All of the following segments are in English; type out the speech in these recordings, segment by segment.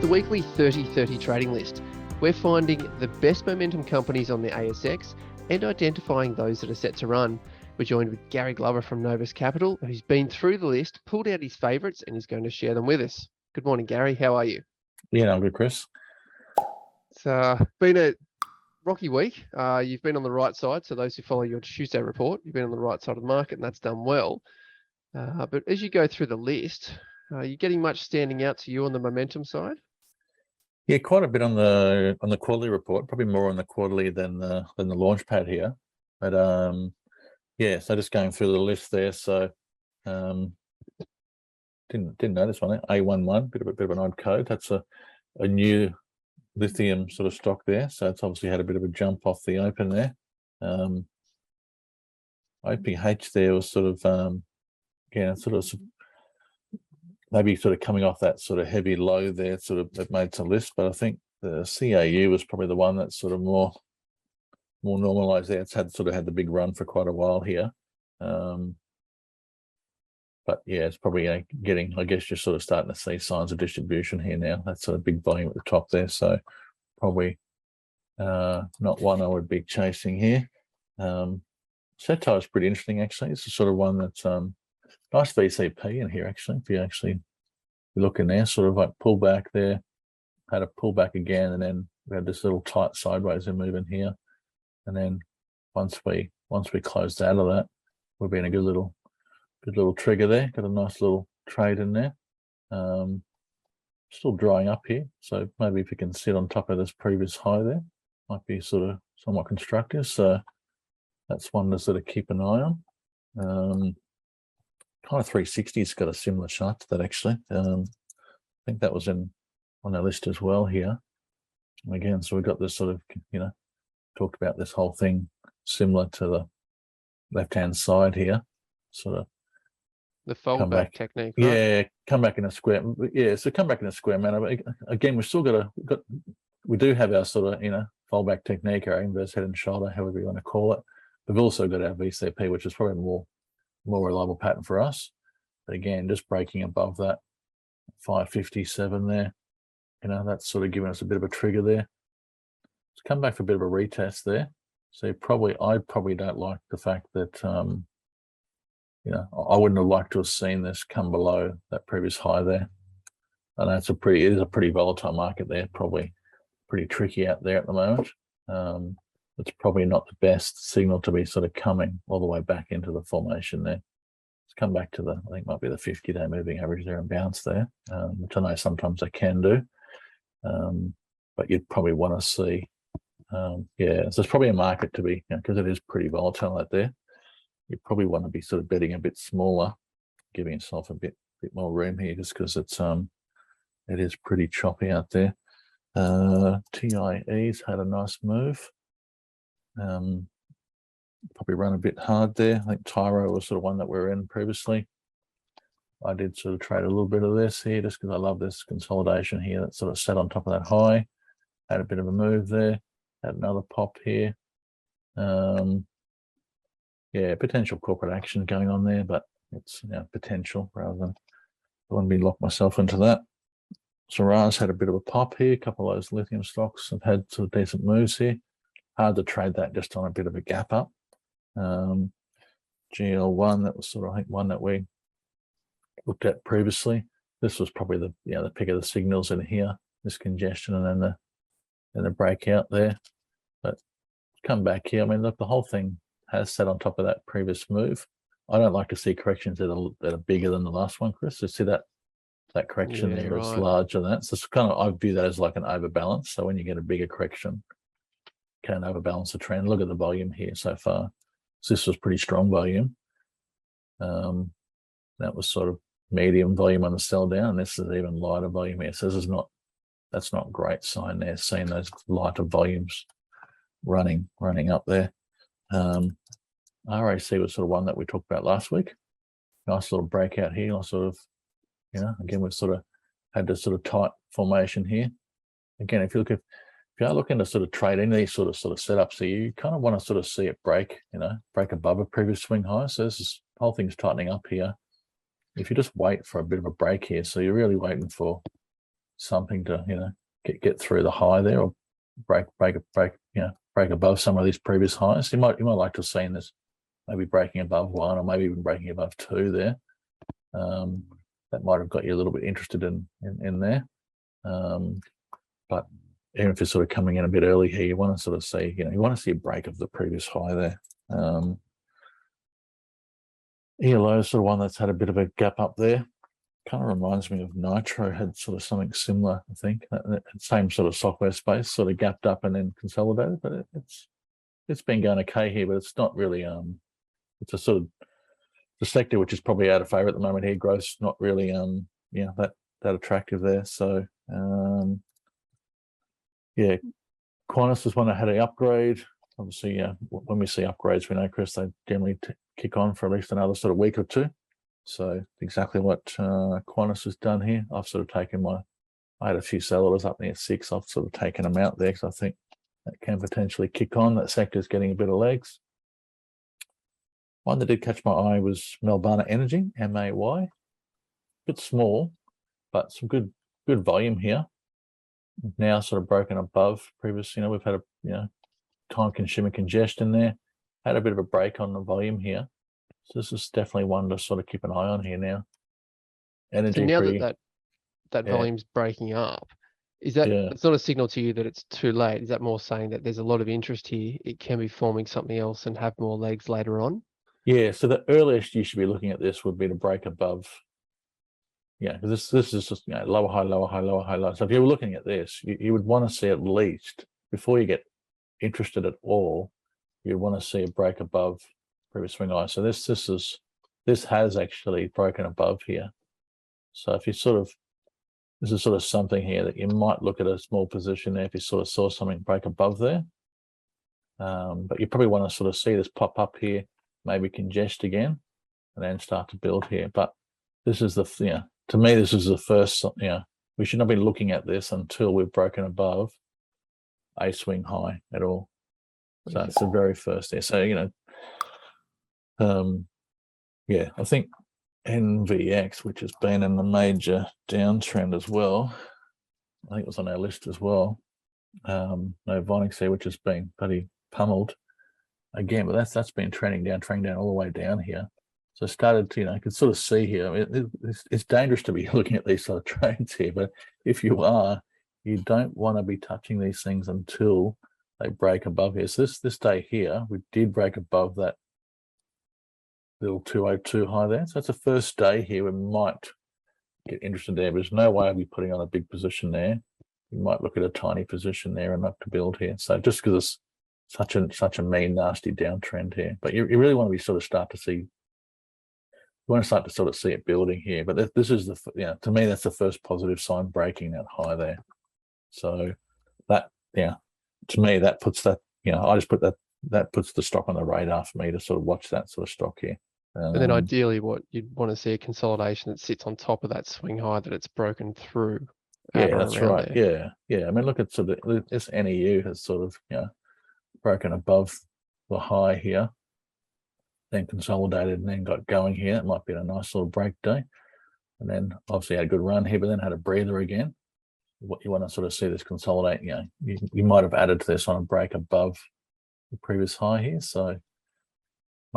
the weekly 30-30 trading list. We're finding the best momentum companies on the ASX and identifying those that are set to run. We're joined with Gary Glover from Novus Capital, who's been through the list, pulled out his favourites, and is going to share them with us. Good morning, Gary. How are you? Yeah, I'm good, Chris. It's been a rocky week. You've been on the right side. So those who follow your Tuesday report, you've been on the right side of the market, and that's done well. But as you go through the list, are you getting much standing out to you on the momentum side? Yeah, quite a bit on the quarterly report. Probably more on the quarterly than the launch pad here. But yeah, so just going through the list there. So didn't know this one. A11, bit of an odd code. That's a new lithium sort of stock there. So it's obviously had a bit of a jump off the open there. OPH there was sort of maybe sort of coming off that sort of heavy low there, sort of that made some list. But I think the CAU was probably the one that's sort of more normalized there. It's had the big run for quite a while here. But yeah, it's probably getting, I guess you're sort of starting to see signs of distribution here now. That's a big volume at the top there. So probably not one I would be chasing here. Cettire is pretty interesting, actually. It's the sort of one that's nice VCP in here, actually. If you actually look in there, sort of like pullback there, had a pullback again, and then we had this little tight sideways move in here. And then once we closed out of that, we've been a good little trigger there. Got a nice little trade in there. Still drying up here, so maybe if you can sit on top of this previous high there, might be sort of somewhat constructive. So that's one to sort of keep an eye on. Kind of 360's got a similar chart to that, actually. I think that was on our list as well here. And again, so we've got this sort of, talked about this whole thing similar to the left-hand side here, sort of the fold back technique, right? Yeah, come back in a square. Yeah, so come back in a square manner. But again, we've still we do have our sort of, fold back technique, our inverse head and shoulder, however you want to call it. We've also got our VCP, which is probably more reliable pattern for us. But again, just breaking above that 557 there, that's sort of giving us a bit of a trigger there. It's come back for a bit of a retest there. So I probably don't like the fact that I wouldn't have liked to have seen this come below that previous high there. I know it is a pretty volatile market there, probably pretty tricky out there at the moment. It's probably not the best signal to be sort of coming all the way back into the formation there. Let's come back to I think might be the 50-day moving average there and bounce there, which I know sometimes I can do. But you'd probably want to see, so it's probably a market to be, because it is pretty volatile out there. You probably want to be sort of betting a bit smaller, giving yourself a bit more room here, just because it is pretty choppy out there. TIE's had a nice move. Probably run a bit hard there. I think Tyro was sort of one that we were in previously. I did sort of trade a little bit of this here just because I love this consolidation here that sort of sat on top of that high. Had a bit of a move there. Had another pop here. Yeah, potential corporate action going on there, but it's potential rather than I wouldn't be locked myself into that. Syrah's had a bit of a pop here. A couple of those lithium stocks have had sort of decent moves here. Hard to trade that just on a bit of a gap up. GL1, that was sort of, I think, one that we looked at previously. This was probably the pick of the signals in here, this congestion, and then the breakout there. But come back here. I mean, look, the whole thing has sat on top of that previous move. I don't like to see corrections that are bigger than the last one, Chris. So see that correction there is larger than that. So it's kind of, I view that as like an overbalance. So when you get a bigger correction, can overbalance the trend. Look at the volume here so far. So this was pretty strong volume. That was sort of medium volume on the sell down. And this is even lighter volume here. So that's not a great sign there, seeing those lighter volumes running up there. RAC was sort of one that we talked about last week. Nice little breakout here. I sort of, again, we've sort of had this sort of tight formation here. Again, if you are looking to sort of trade in these sort of setups, so you kind of want to sort of see it break above a previous swing high. So this whole thing's tightening up here. If you just wait for a bit of a break here, so you're really waiting for something to, you know, get through the high there, or break above some of these previous highs. You might like to have seen this maybe breaking above 1, or maybe even breaking above 2 there. That might have got you a little bit interested in there. But even if it's sort of coming in a bit early here, you want to sort of see, you know, you want to see a break of the previous high there. ELO is sort of one that's had a bit of a gap up there. Kind of reminds me of Nitro, had sort of something similar, I think. Same sort of software space, sort of gapped up and then consolidated, but it's been going okay here, but it's not really, it's a sort of the sector which is probably out of favor at the moment here. Growth's not really, that attractive there. So, yeah, Qantas is one that had an upgrade. Obviously, when we see upgrades, we know, Chris, they generally kick on for at least another sort of week or two. So exactly what Qantas has done here. I've sort of taken I had a few sellers up near 6. I've sort of taken them out there because I think that can potentially kick on. That sector is getting a bit of legs. One that did catch my eye was Melbana Energy, MAY. A bit small, but some good volume here. Now sort of broken above previous, we've had a, time-consuming congestion there. Had a bit of a break on the volume here. So this is definitely one to sort of keep an eye on here now. Energy. So now that volume's breaking up, is that it's not a signal to you that it's too late? Is that more saying that there's a lot of interest here, it can be forming something else and have more legs later on? Yeah, so the earliest you should be looking at this would be to break above. Yeah, because this is just lower high, lower high, lower high, low. So if you were looking at this, you would want to see, at least before you get interested at all, you'd want to see a break above previous swing high. So this has actually broken above here. So if you this is sort of something here that you might look at a small position there if you sort of saw something break above there. But you probably want to sort of see this pop up here, maybe congest again, and then start to build here. But this is to me, this is the first, we should not be looking at this until we've broken above a swing high at all. So that's the very first there. So, I think NVX, which has been in the major downtrend as well, I think it was on our list as well. Novonix here, which has been pretty pummeled again, but that's been trending down all the way down here. So started to, you could sort of see here, it's dangerous to be looking at these sort of trades here, but if you are, you don't want to be touching these things until they break above here. So this day here, we did break above that little 202 high there. So that's the first day here. We might get interested there, but there's no way I'll be putting on a big position there. You might look at a tiny position there and look to build here. So just because it's such a mean, nasty downtrend here, but you really want to be sort of start to see it building here. But this is to me, that's the first positive sign, breaking that high there. So that, to me, that puts that, I just put that puts the stock on the radar for me to sort of watch that sort of stock here. And then ideally what you'd want to see a consolidation that sits on top of that swing high that it's broken through. Yeah, that's right. There. Yeah. I mean, look at this NEU has sort of, broken above the high here, then consolidated and then got going here. It might be a nice little break day. And then obviously had a good run here, but then had a breather again. What you want to sort of see this consolidate, you might have added to this on a break above the previous high here. So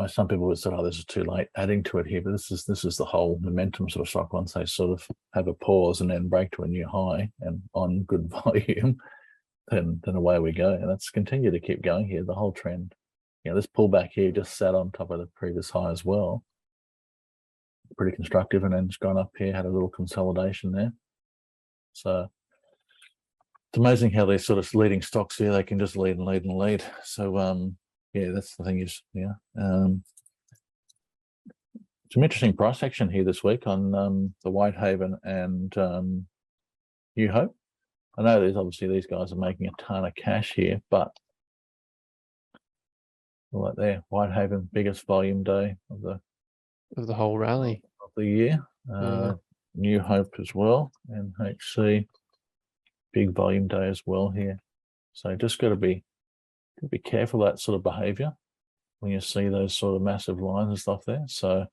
some people would say, oh, this is too late adding to it here, but this is the whole momentum sort of stock. Once they sort of have a pause and then break to a new high and on good volume, then away we go. And that's continued to keep going here, the whole trend. This pullback here just sat on top of the previous high as well. Pretty constructive, and then it's gone up here, had a little consolidation there. So it's amazing how these sort of leading stocks here, they can just lead and lead and lead. So that's the thing is, some interesting price action here this week on the Whitehaven and New Hope. I know obviously these guys are making a ton of cash here, but right there, Whitehaven, biggest volume day of the whole rally of the year. New Hope as well, NHC, big volume day as well here. So just got to be careful of that sort of behaviour when you see those sort of massive lines and stuff there. So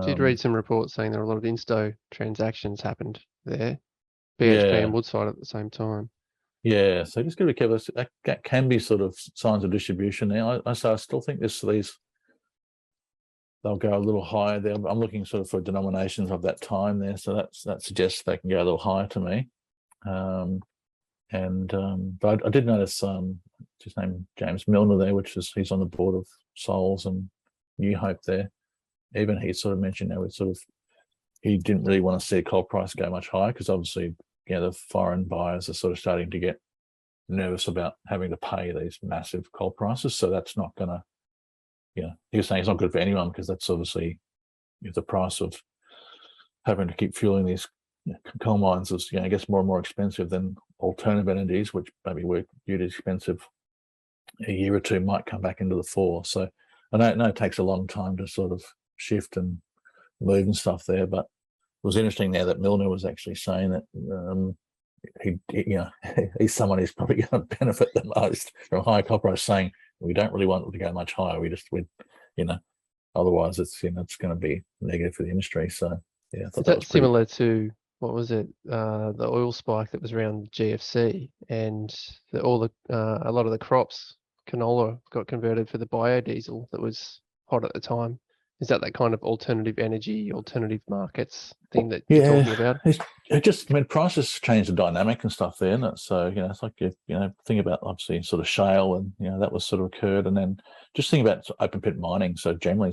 did read some reports saying there were a lot of insto transactions happened there. BHP Yeah. and Woodside at the same time. Yeah, so just got to be careful. That can be sort of signs of distribution there. I still think these they'll go a little higher there. I'm looking sort of for denominations of that time there, so that suggests they can go a little higher to me. But I did notice his name James Milner there, he's on the board of Sols and New Hope there. Even he sort of mentioned he didn't really want to see coal price go much higher because obviously the foreign buyers are sort of starting to get nervous about having to pay these massive coal prices. So that's not going to, he was saying it's not good for anyone because that's obviously the price of having to keep fueling these coal mines is, gets more and more expensive than alternative energies, which maybe were viewed as expensive a year or two, might come back into the fore. So I know it takes a long time to sort of shift and move and stuff there, but it was interesting there that Milner was actually saying that he's someone who's probably going to benefit the most from higher coal price, saying we don't really want it to go much higher. Otherwise it's it's going to be negative for the industry. So yeah, I thought Is that similar to what was it? The oil spike that was around GFC, and a lot of the crops, canola, got converted for the biodiesel that was hot at the time. Is that kind of alternative energy, alternative markets thing that you're talking about? It just, prices change the dynamic and stuff there, isn't it? So, it's like, think about obviously sort of shale and, that was sort of occurred. And then just think about open pit mining. So generally,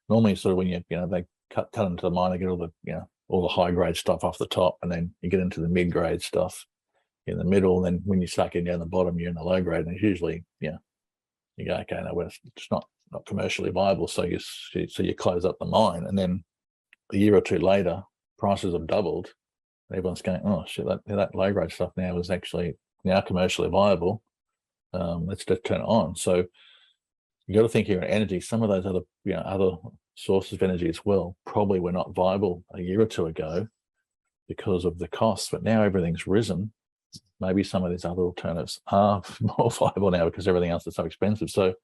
normally sort of when they cut into the mine, they get all the high grade stuff off the top, and then you get into the mid grade stuff in the middle. And then when you start getting down the bottom, you're in the low grade. And it's usually, you go, okay, no, it's not commercially viable, so you close up the mine, and then a year or two later prices have doubled and everyone's going, oh shit, that low grade stuff now is actually now commercially viable, let's just turn it on. So you got to think here in energy, some of those other sources of energy as well probably were not viable a year or two ago because of the costs, but now everything's risen. Maybe some of these other alternatives are more viable now because everything else is so expensive. So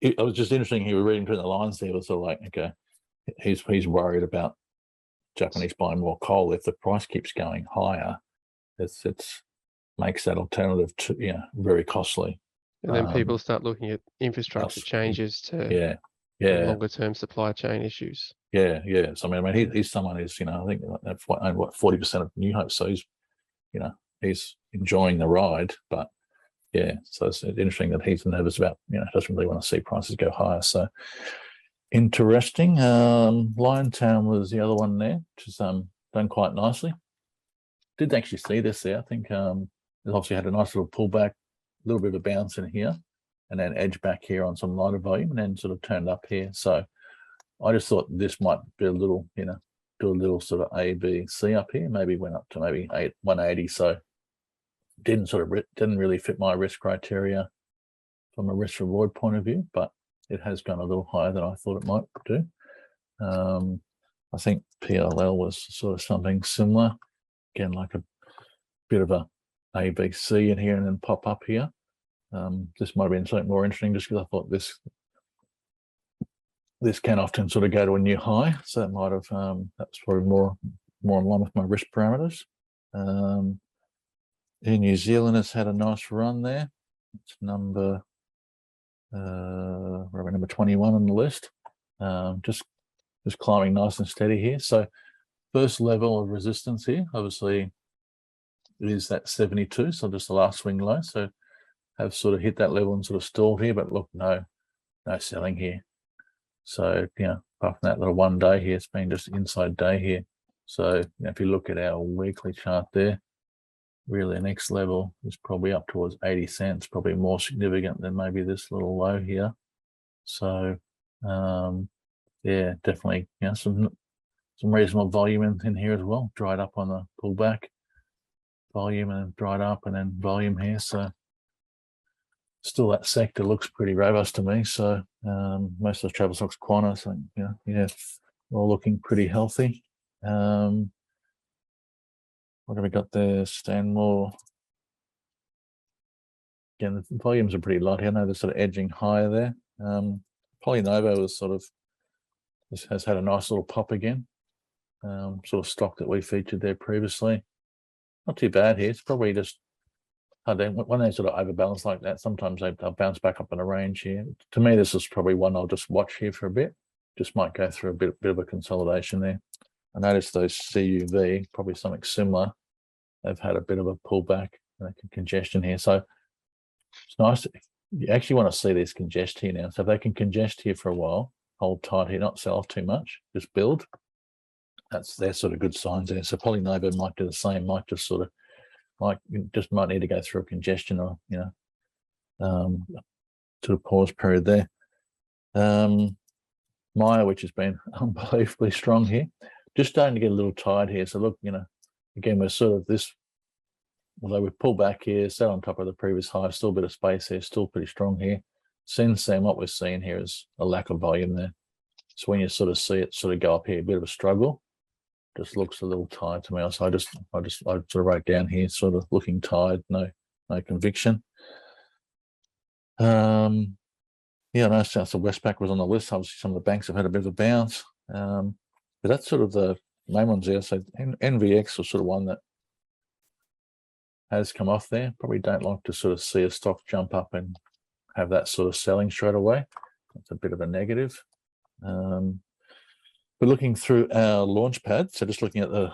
it was just interesting. He was reading between the lines there. It was sort of like, okay, he's worried about Japanese buying more coal. If the price keeps going higher, it's makes that alternative very costly. And then people start looking at infrastructure changes to longer term supply chain issues. Yeah. So I mean, he's someone who's I think that's what 40% of New Hope. So he's enjoying the ride, but. Yeah, so it's interesting that he's nervous about, doesn't really want to see prices go higher. So interesting. Liontown was the other one there, which has done quite nicely. Didn't actually see this there. I think it obviously had a nice little pullback, a little bit of a bounce in here, and then edge back here on some lighter volume, and then sort of turned up here. So I just thought this might be a little, do a little sort of A, B, C up here. Maybe went up to maybe 180. So didn't really fit my risk criteria from a risk reward point of view, but it has gone a little higher than I thought it might do. I think PLL was sort of something similar, again, like a bit of a ABC in here and then pop up here. This might have been something more interesting just because I thought this can often sort of go to a new high, so that might have that's probably more in line with my risk parameters. New Zealand has had a nice run there. It's number 21 on the list. Just climbing nice and steady here. So first level of resistance here, obviously, it is that 72. So just the last swing low. So have sort of hit that level and sort of stalled here, but look, no selling here. So apart from that little 1 day here, it's been just inside day here. So if you look at our weekly chart there, really the next level is probably up towards 80 cents, probably more significant than maybe this little low here. So definitely some reasonable volume in here as well. Dried up on the pullback, volume, and then dried up, and then volume here. So still that sector looks pretty robust to me. So most of the travel stocks, Qantas, all looking pretty healthy. What have we got there? Stanmore. Again, the volumes are pretty light here. I know they're sort of edging higher there. Polynovo has had a nice little pop again. Sort of stock that we featured there previously. not too bad here. It's probably just when they sort of overbalance like that, sometimes they'll bounce back up in a range here. To me, this is probably one I'll just watch here for a bit. Just might go through a bit of a consolidation there. I noticed those CUV, probably something similar. They've had a bit of a pullback and a congestion here. So it's nice. You actually want to see these congest here now. So if they can congest here for a while, hold tight here, not sell off too much, just build. They're sort of good signs there. So Polynovo might do the same, might just sort of might need to go through a congestion or sort of pause period there. Myer, which has been unbelievably strong here, just starting to get a little tired here. So look, again, we're sort of this, although we've pulled back here, sat on top of the previous high, still a bit of space here, still pretty strong here. Since then, what we're seeing here is a lack of volume there. So when you sort of see it sort of go up here, a bit of a struggle, just looks a little tired to me. So I sort of wrote down here, sort of looking tired, no conviction. Yeah, I know South of Westpac was on the list. Obviously, some of the banks have had a bit of a bounce, but that's sort of the main ones there. So NVX was sort of one that has come off there. Probably don't like to sort of see a stock jump up and have that sort of selling straight away. That's a bit of a negative. But looking through our launch pad, so just looking at the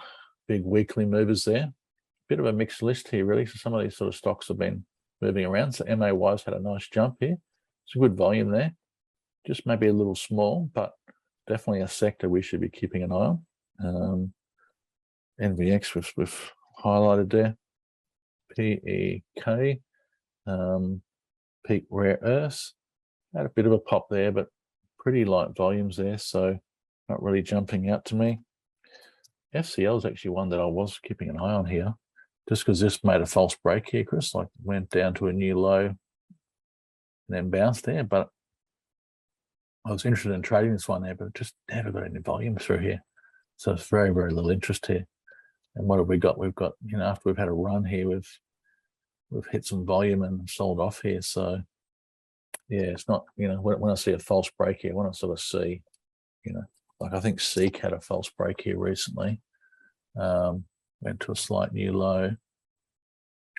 big weekly movers there, bit of a mixed list here, really. So some of these sort of stocks have been moving around. So MAY's had a nice jump here. It's a good volume there. Just maybe a little small, but definitely a sector we should be keeping an eye on. NVX we've highlighted there. PEK, Peak Rare Earths, had a bit of a pop there, but pretty light volumes there, so not really jumping out to me. FCL is actually one that I was keeping an eye on here, just because this made a false break here, Chris, like went down to a new low and then bounced there, but I was interested in trading this one there, but just never got any volume through here. So it's very, very little interest here. And what have we got? We've got, after we've had a run here, we've hit some volume and sold off here. So yeah, it's not, when I see a false break here, I want to sort of see, like I think SEEK had a false break here recently, went to a slight new low,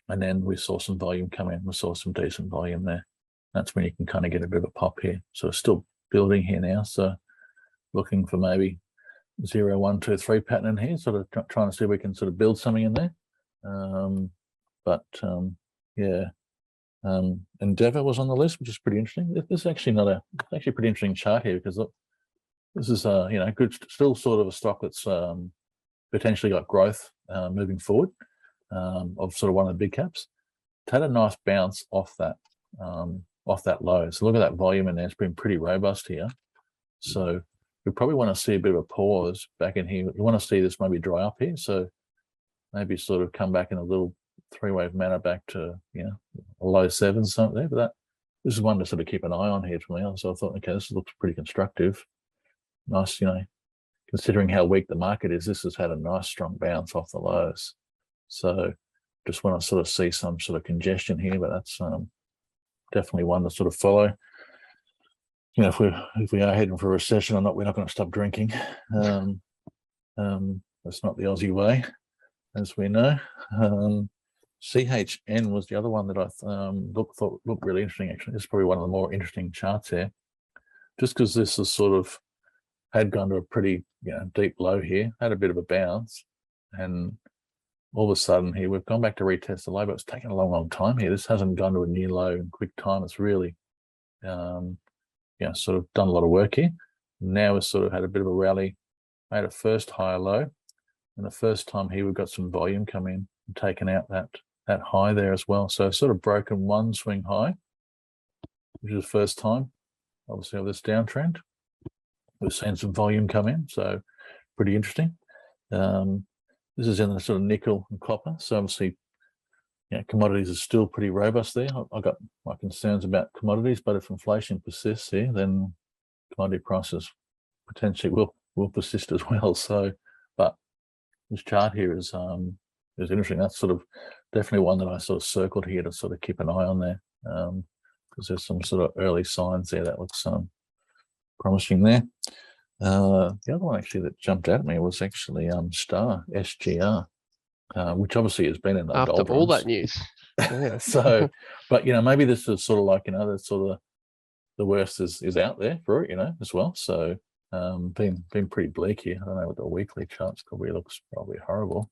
and then we saw some volume come in. We saw some decent volume there. That's when you can kind of get a bit of a pop here. So it's still building here now. So looking for maybe 0, 1, 2, 3 pattern in here, sort of trying to see if we can sort of build something in there. Endeavour was on the list, which is pretty interesting. This is actually it's actually a pretty interesting chart here, because look, this is good, still sort of a stock that's potentially got growth moving forward, of sort of one of the big caps. It's had a nice bounce off that low. So look at that volume in there. It's been pretty robust here. So we probably want to see a bit of a pause back in here. You want to see this maybe dry up here. So maybe sort of come back in a little three-wave manner back to, a low 7 something there. But this is one to sort of keep an eye on here for me. So I thought, okay, this looks pretty constructive. Nice, considering how weak the market is, this has had a nice strong bounce off the lows. So just want to sort of see some sort of congestion here, but that's definitely one to sort of follow. If we are heading for a recession or not, we're not going to stop drinking. That's not the Aussie way, as we know. CHN was the other one that I thought looked really interesting. Actually, it's probably one of the more interesting charts here, just because this is sort of had gone to a pretty deep low here, had a bit of a bounce, and all of a sudden here we've gone back to retest the low, but it's taken a long time here. This hasn't gone to a new low in quick time. It's really sort of done a lot of work here. Now we've sort of had a bit of a rally, made a first higher low, and the first time here we've got some volume come in and taken out that high there as well. So sort of broken one swing high, which is the first time, obviously, of this downtrend. We've seen some volume come in, so pretty interesting. This is in the sort of nickel and copper. So obviously, commodities are still pretty robust there. I've got my concerns about commodities, but if inflation persists here, then commodity prices potentially will persist as well. So, but this chart here is interesting. That's sort of definitely one that I sort of circled here to sort of keep an eye on there, because there's some sort of early signs there that looks promising there. The other one actually that jumped out at me was actually SGR. which obviously has been in the After all doldrums. that news. Yeah. So, but maybe this is sort of like that's sort of the worst is out there for it, as well. So, been pretty bleak here. I don't know what the weekly charts probably looks horrible.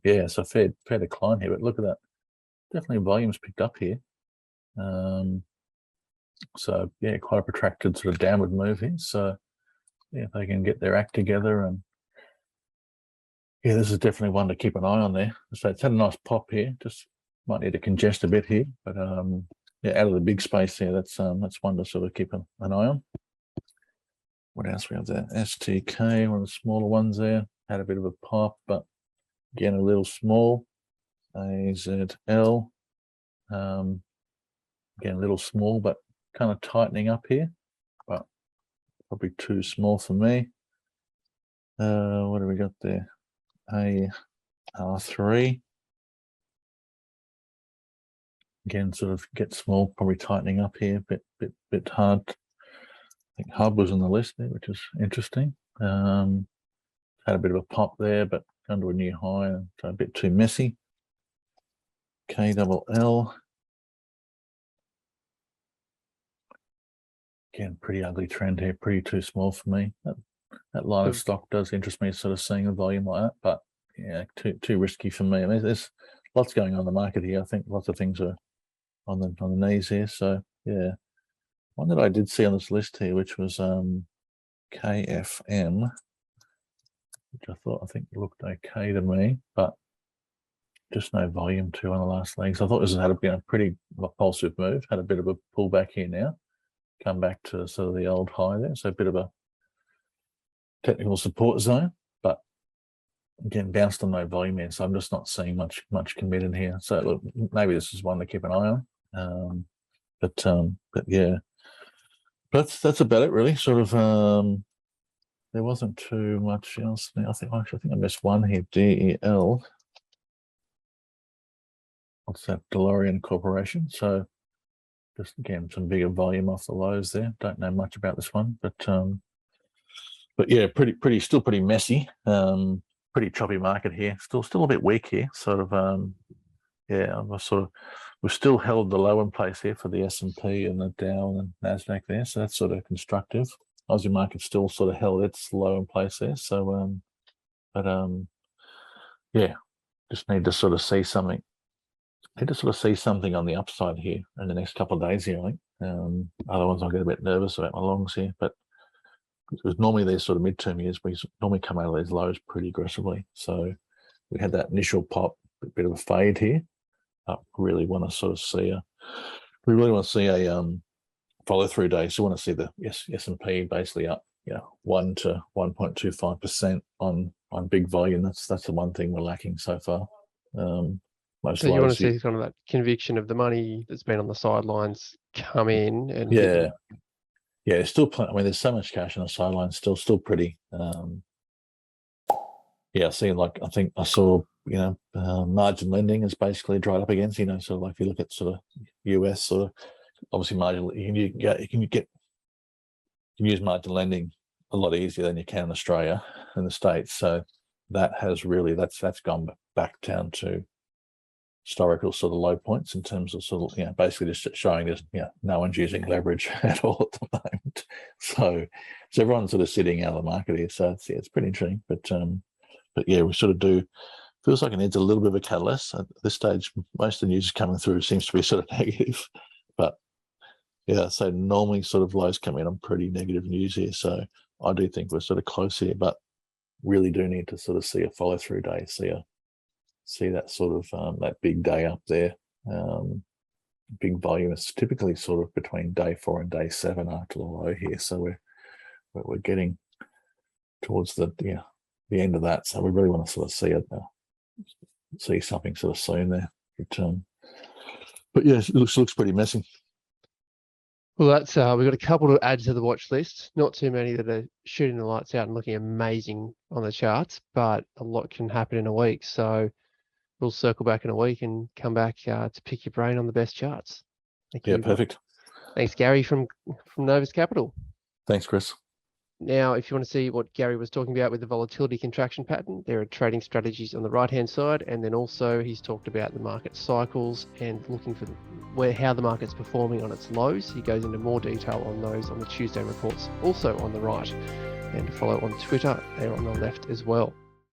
Yeah, so fair decline here, but look at that. Definitely volumes picked up here. So yeah, quite a protracted sort of downward move here. So yeah, if they can get their act together, and yeah, this is definitely one to keep an eye on there. So it's had a nice pop here. Just might need to congest a bit here, but yeah, out of the big space there, that's one to sort of keep an eye on. What else we have there? STK, one of the smaller ones there, had a bit of a pop, but again a little small. AZL, again a little small, but kind of tightening up here, but probably too small for me. What do we got there? AR3. Again, sort of get small, probably tightening up here, bit hard. I think HUB was on the list there, which is interesting. Had a bit of a pop there, but under a new high, so a bit too messy. KLL. Again, pretty ugly trend here, pretty too small for me. That line of stock does interest me, sort of seeing a volume like that, but yeah, too risky for me. I mean, there's lots going on in the market here. I think lots of things are on the knees here. So yeah, one that I did see on this list here, which was KFM, which I think looked okay to me, but just no volume to on the last legs. I thought this had a pretty repulsive move, had a bit of a pullback here now, come back to sort of the old high there, so a bit of a technical support zone, but again bounced on no volume here, so I'm just not seeing much commit in here. So look, maybe this is one to keep an eye on. But yeah, that's about it really. Sort of there wasn't too much else. I think I missed one here. DEL. What's that? Delorean Corporation. So just again some bigger volume off the lows there. Don't know much about this one, but yeah, still pretty messy. Pretty choppy market here. Still a bit weak here. Sort of yeah, we've still held the low in place here for the S&P and the Dow and Nasdaq there. So that's sort of constructive. Aussie market still sort of held its low in place there. So yeah, just need to sort of see something. Need to sort of see something on the upside here in the next couple of days here, I think. Otherwise I'll get a bit nervous about my longs here. But because normally these sort of midterm years, we normally come out of these lows pretty aggressively. So we had that initial pop, a bit of a fade here. Really want to sort of see a follow through day. So we want to see the S&P basically up, 1 to 1.25% on big volume. That's the one thing we're lacking so far. So you want to see kind of that conviction of the money that's been on the sidelines come in and yeah, it's still plenty. I mean, there's so much cash on the sidelines, still pretty. Yeah, I see. Like I think I saw, margin lending is basically dried up again. So, sort of like if you look at sort of US, sort of obviously margin, you can use margin lending a lot easier than you can in Australia and the States. So that has really that's gone back down to historical sort of low points in terms of sort of basically just showing us no one's using leverage at all at the moment. So everyone's sort of sitting out of the market here. So it's pretty interesting. But yeah, we sort of do. Feels like it needs a little bit of a catalyst. At this stage, most of the news coming through seems to be sort of negative. But yeah, so normally sort of lows come in on pretty negative news here. So I do think we're sort of close here, but really do need to sort of see a follow through day, see that sort of that big day up there. Big volume is typically sort of between day 4 and day 7 after the low here. So we're getting towards the end of that. So we really want to sort of see something sort of soon there. But yeah, it looks pretty messy. Well, that's we've got a couple to add to the watch list. Not too many that are shooting the lights out and looking amazing on the charts, but a lot can happen in a week. So we'll circle back in a week and come back to pick your brain on the best charts. Thank you. Yeah, perfect. Thanks, Gary from Novus Capital. Thanks, Chris. Now, if you want to see what Gary was talking about with the volatility contraction pattern, there are trading strategies on the right-hand side, and then also he's talked about the market cycles and looking for how the market's performing on its lows. He goes into more detail on those on the Tuesday reports, also on the right, and follow on Twitter there on the left as well.